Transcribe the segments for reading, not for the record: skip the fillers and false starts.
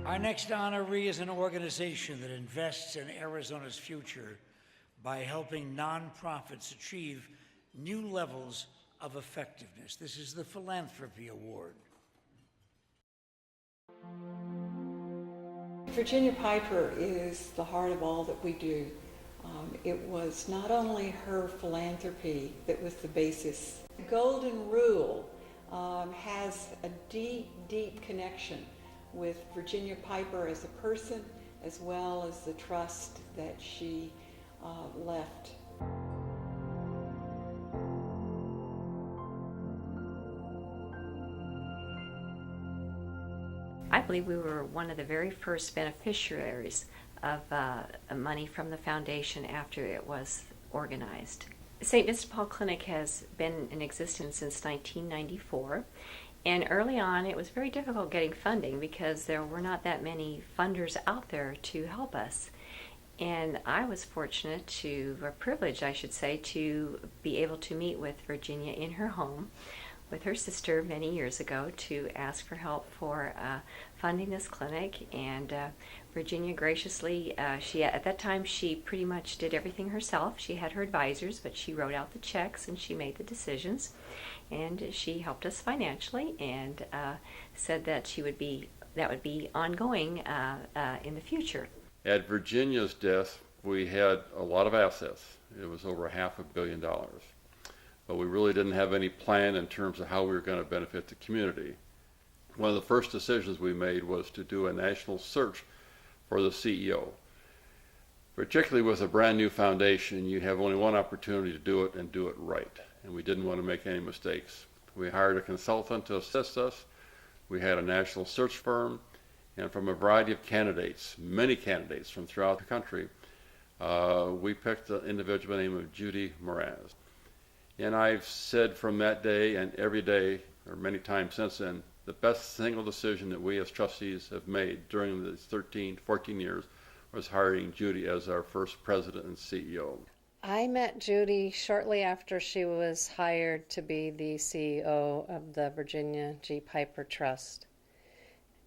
Our next honoree is an organization that invests in Arizona's future by helping nonprofits achieve new levels of effectiveness. This is the Philanthropy Award. Virginia Piper is the heart of all that we do. It was not only her philanthropy that was the basis. The Golden Rule has a deep, deep connection with Virginia Piper as a person, as well as the trust that she left. I believe we were one of the very first beneficiaries of money from the foundation after it was organized. St. Mr. Paul Clinic has been in existence since 1994, and early on it was very difficult getting funding because there were not that many funders out there to help us. And I was fortunate to, or privileged I should say, to be able to meet with Virginia in her home with her sister many years ago to ask for help for funding this clinic. And Virginia graciously, at that time she pretty much did everything herself. She had her advisors, but she wrote out the checks and she made the decisions, and she helped us financially and said that that would be ongoing in the future. At Virginia's death, we had a lot of assets. It was over $500 million. But we really didn't have any plan in terms of how we were going to benefit the community. One of the first decisions we made was to do a national search for the CEO. Particularly with a brand new foundation, you have only one opportunity to do it and do it right. And we didn't want to make any mistakes. We hired a consultant to assist us. We had a national search firm. And from a variety of candidates, many candidates from throughout the country, we picked an individual by the name of Judy Moraz. And I've said from that day and every day, or many times since then, the best single decision that we as trustees have made during the 14 years was hiring Judy as our first president and CEO. I met Judy shortly after she was hired to be the CEO of the Virginia G. Piper Trust.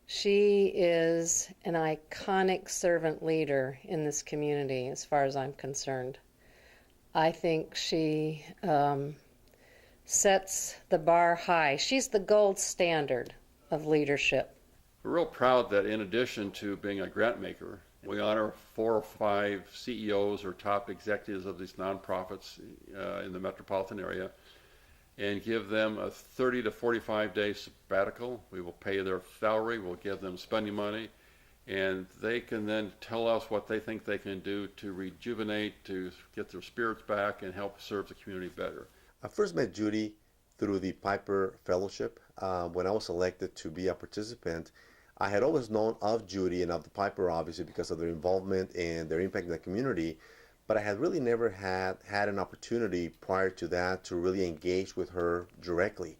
She is an iconic servant leader in this community as far as I'm concerned. I think she sets the bar high. She's the gold standard of leadership. We're real proud that in addition to being a grant maker, we honor 4 or 5 CEOs or top executives of these nonprofits in the metropolitan area and give them a 30 to 45 day sabbatical. We will pay their salary, we'll give them spending money, and they can then tell us what they think they can do to rejuvenate, to get their spirits back and help serve the community better. I first met Judy through the Piper Fellowship. When I was elected to be a participant, I had always known of Judy and of the Piper, obviously, because of their involvement and their impact in the community, but I had really never had an opportunity prior to that to really engage with her directly.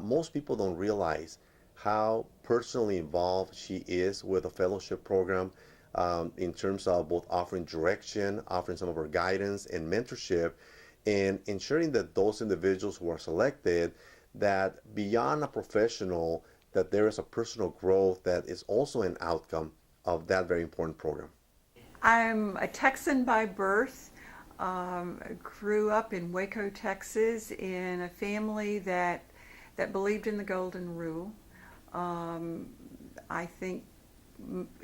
Most people don't realize how personally involved she is with the fellowship program in terms of both offering direction, offering some of her guidance and mentorship, and ensuring that those individuals who are selected, that beyond a professional, that there is a personal growth that is also an outcome of that very important program. I'm a Texan by birth. Grew up in Waco, Texas, in a family that believed in the Golden Rule. I think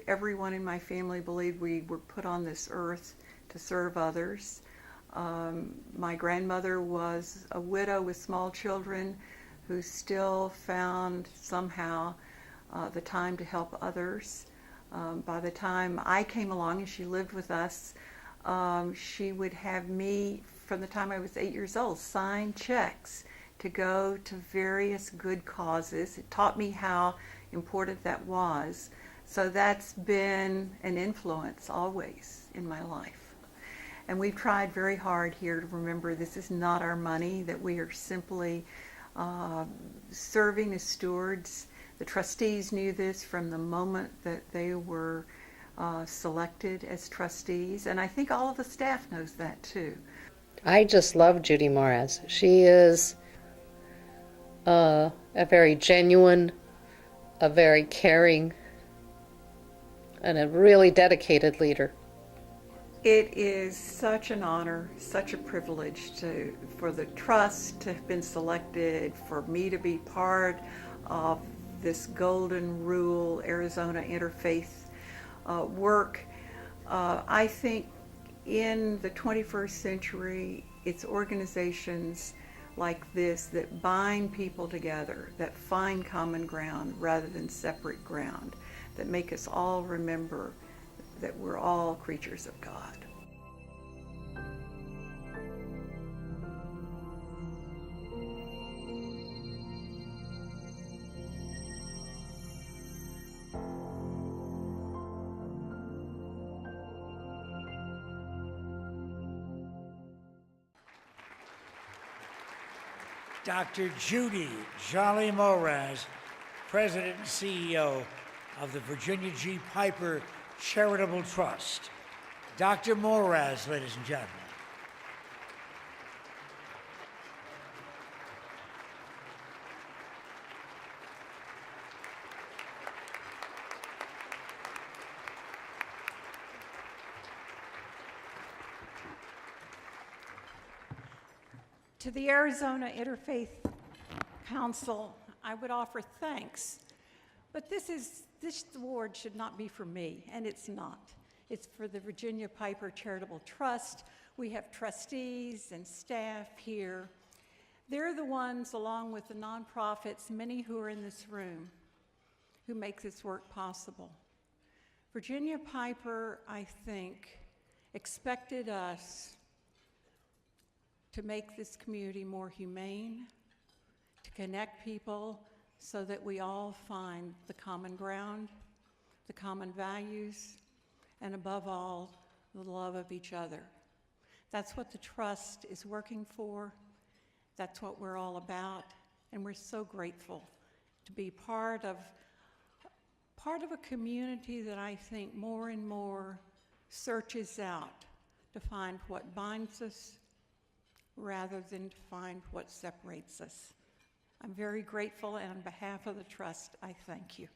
everyone in my family believed we were put on this earth to serve others. My grandmother was a widow with small children who still found somehow the time to help others. By the time I came along and she lived with us, she would have me, from the time I was 8 years old, sign checks to go to various good causes. It taught me how important that was. So that's been an influence always in my life. And we've tried very hard here to remember this is not our money, that we are simply serving as stewards. The trustees knew this from the moment that they were selected as trustees, and I think all of the staff knows that too. I just love Judy Moraz. She is a very genuine, a very caring and a really dedicated leader. It is such an honor, such a privilege for the trust to have been selected, for me to be part of this Golden Rule Arizona Interfaith work. I think in the 21st century, it's organizations like this that bind people together, that find common ground rather than separate ground, that make us all remember that we're all creatures of God. Dr. Judy Jolly Moraz, President and CEO of the Virginia G. Piper Charitable Trust. Dr. Moraz, ladies and gentlemen. To the Arizona Interfaith Council, I would offer thanks, but this award should not be for me, and it's not. It's for the Virginia Piper Charitable Trust. We have trustees and staff here. They're the ones, along with the nonprofits, many who are in this room, who make this work possible. Virginia Piper, I think, expected us to make this community more humane, to connect people so that we all find the common ground, the common values, and above all, the love of each other. That's what the Trust is working for. That's what we're all about, and we're so grateful to be part of a community that I think more and more searches out to find what binds us rather than to find what separates us. I'm very grateful, and on behalf of the Trust, I thank you.